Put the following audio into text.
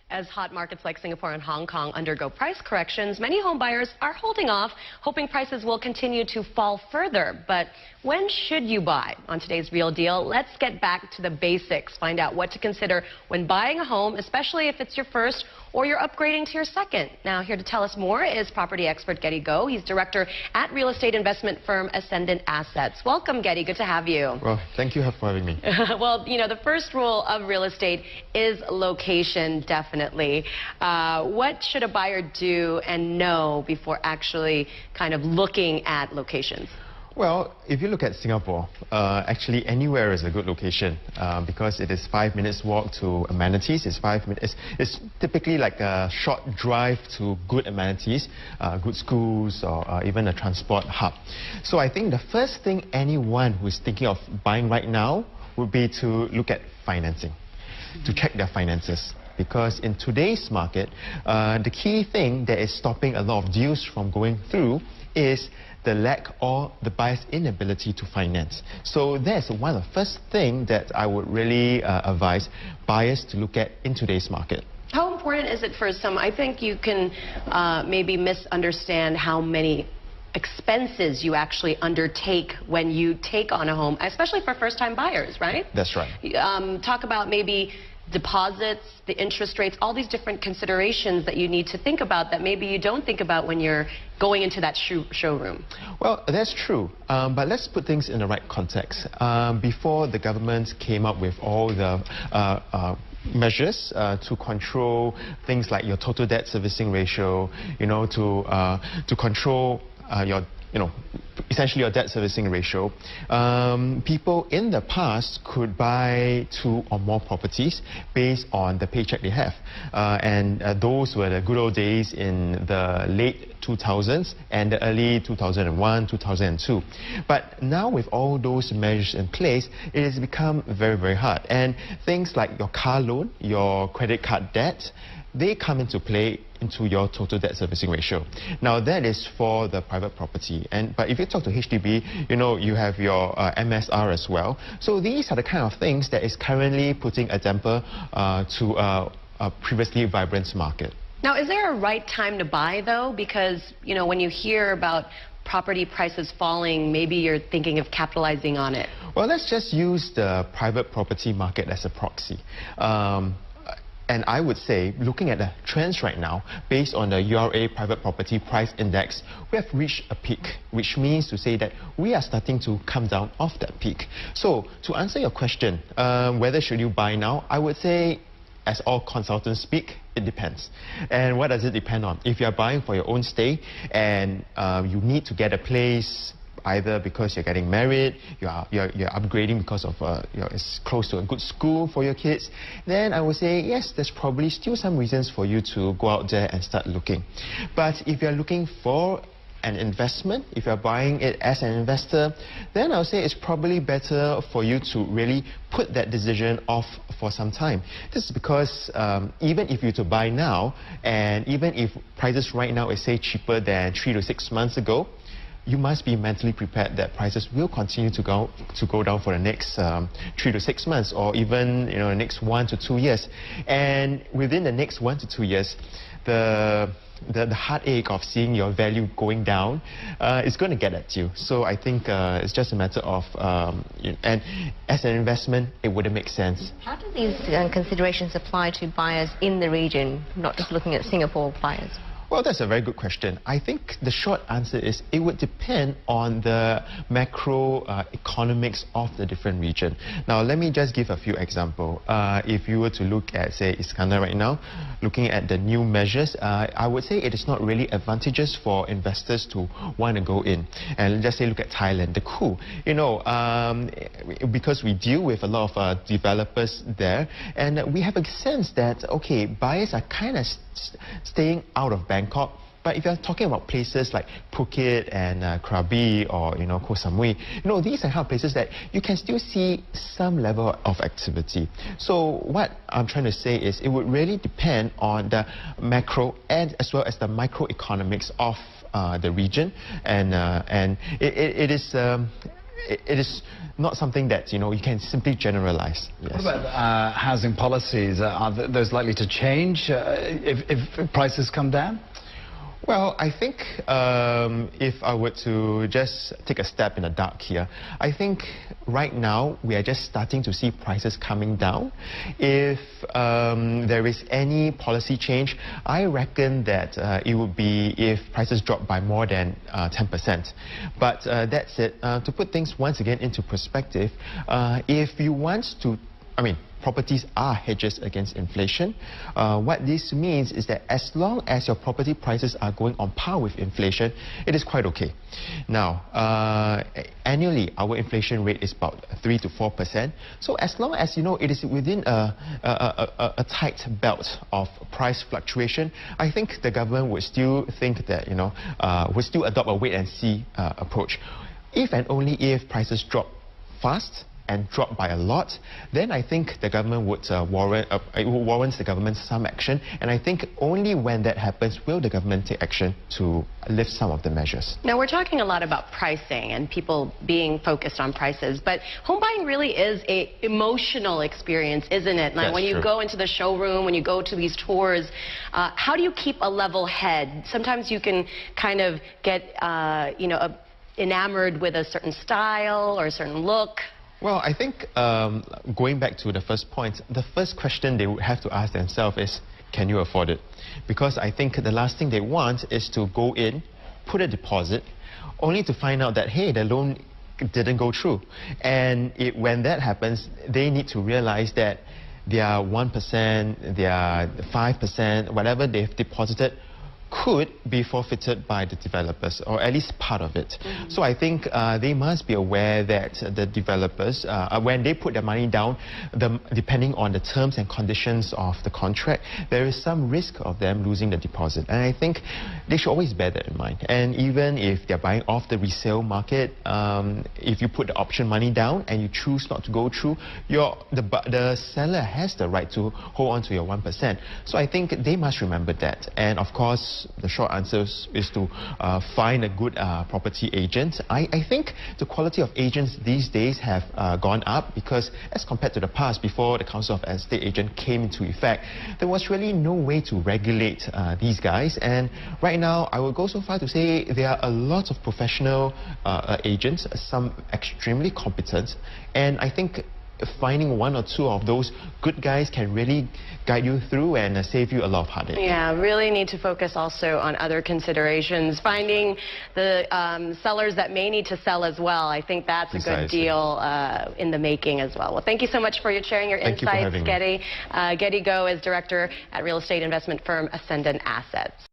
As hot markets like Singapore and Hong Kong undergo price corrections, many home buyers are holding off, hoping prices will continue to fall further. But when should you buy? On today's Real Deal, let's get back to the basics. Find out what to consider when buying a home, especially if it's your first or you're upgrading to your second. Now, here to tell us more is property expert Getty Go. He's director at real estate investment firm Ascendant Assets. Welcome, Getty. Good to have you. Well, thank you for having me. Well, you know, the first rule of real estate is location, definitely. What should a buyer do and know before actually kind of looking at locations? Well, if you look at Singapore, actually anywhere is a good location because it is 5 minutes walk to amenities. It's typically like a short drive to good amenities, good schools, or even a transport hub. So I think the first thing anyone who is thinking of buying right now would be to look at financing, to check their finances. Because in today's market, the key thing that is stopping a lot of deals from going through is the lack or the buyer's inability to finance. So that's one of the first things that I would really advise buyers to look at in today's market. How important is it for some? I think you can maybe misunderstand how many expenses you actually undertake when you take on a home, especially for first-time buyers, right? That's right. Talk about maybe deposits, the interest rates, all these different considerations that you need to think about that maybe you don't think about when you're going into that showroom. Well, that's true, but let's put things in the right context. Before the government came up with all the measures to control things like your total debt servicing ratio, to control essentially your debt servicing ratio. People in the past could buy 2 or more properties based on the paycheck they have. Those were the good old days in the late 2000s and the early 2001, 2002. But now with all those measures in place, it has become very, very hard. And things like your car loan, your credit card debt, they come into play into your total debt servicing ratio. Now that is for the private property, but if you talk to HDB, you have your MSR as well. So these are the kind of things that is currently putting a damper to a previously vibrant market. Now, is there a right time to buy though? Because when you hear about property prices falling, maybe you're thinking of capitalizing on it. Well, let's just use the private property market as a proxy. And I would say, looking at the trends right now, based on the URA Private Property Price Index, we have reached a peak, which means to say that we are starting to come down off that peak. So, to answer your question, whether should you buy now, I would say, as all consultants speak, it depends. And what does it depend on? If you are buying for your own stay and you need to get a place, either because you're getting married, you're upgrading because of it's close to a good school for your kids, then I would say yes, there's probably still some reasons for you to go out there and start looking. But if you're looking for an investment, if you're buying it as an investor, then I would say it's probably better for you to really put that decision off for some time. This is because even if you to buy now, and even if prices right now is say cheaper than 3 to 6 months ago, you must be mentally prepared that prices will continue to go down for the next 3 to 6 months, or even the next 1 to 2 years. And within the next 1 to 2 years, the heartache of seeing your value going down is going to get at you. So I think it's just a matter of, and as an investment, it wouldn't make sense. How do these considerations apply to buyers in the region, not just looking at Singapore buyers? Well, that's a very good question. I think the short answer is it would depend on the macro economics of the different region. Now, let me just give a few examples. If you were to look at, say, Iskandar right now, looking at the new measures, I would say it is not really advantageous for investors to want to go in. And just say, look at Thailand, the coup. Because we deal with a lot of developers there, and we have a sense that, okay, buyers are kind of staying out of Bangkok. But if you're talking about places like Phuket and Krabi or Koh Samui, these are kind of places that you can still see some level of activity. So what I'm trying to say is it would really depend on the macro and as well as the microeconomics of the region, and it is it is not something that you can simply generalize. Yes. What about housing policies? Are those likely to change if prices come down? Well, I think if I were to just take a step in the dark here, I think right now we are just starting to see prices coming down. If there is any policy change, I reckon that it would be if prices drop by more than 10%. But that said, to put things once again into perspective, if you want to, properties are hedges against inflation. What this means is that as long as your property prices are going on par with inflation, it is quite okay. Now, annually, our inflation rate is about 3 to 4%. So as long as it is within a tight belt of price fluctuation, I think the government would still think that would still adopt a wait and see approach. If and only if prices drop fast and drop by a lot, then I think the government would warrant the government some action, and I think only when that happens will the government take action to lift some of the measures. Now, we're talking a lot about pricing and people being focused on prices, but home buying really is an emotional experience, isn't it? Like when you go into the showroom, when you go to these tours, how do you keep a level head? Sometimes you can kind of get enamored with a certain style or a certain look. Well, I think going back to the first point, the first question they would have to ask themselves is, can you afford it? Because I think the last thing they want is to go in, put a deposit, only to find out that, hey, the loan didn't go through. And when that happens, they need to realize that their 1%, their 5%, whatever they've deposited, could be forfeited by the developers, or at least part of it. So I think they must be aware that the developers, when they put their money down, depending on the terms and conditions of the contract, there is some risk of them losing the deposit. And I think they should always bear that in mind. And even if they're buying off the resale market, if you put the option money down and you choose not to go through, the seller has the right to hold on to your 1%. So I think they must remember that. And of course, the short answer is to find a good property agent. I think the quality of agents these days have gone up, because as compared to the past, before the Council of Estate Agents came into effect, there was really no way to regulate these guys. And right now, I would go so far to say there are a lot of professional agents, some extremely competent, and I think finding one or two of those good guys can really guide you through and save you a lot of heartache. Yeah, really need to focus also on other considerations. Finding the sellers that may need to sell as well. I think that's a good deal in the making as well. Well, thank you so much for sharing your insights, Getty. Getty Go is director at real estate investment firm Ascendant Assets.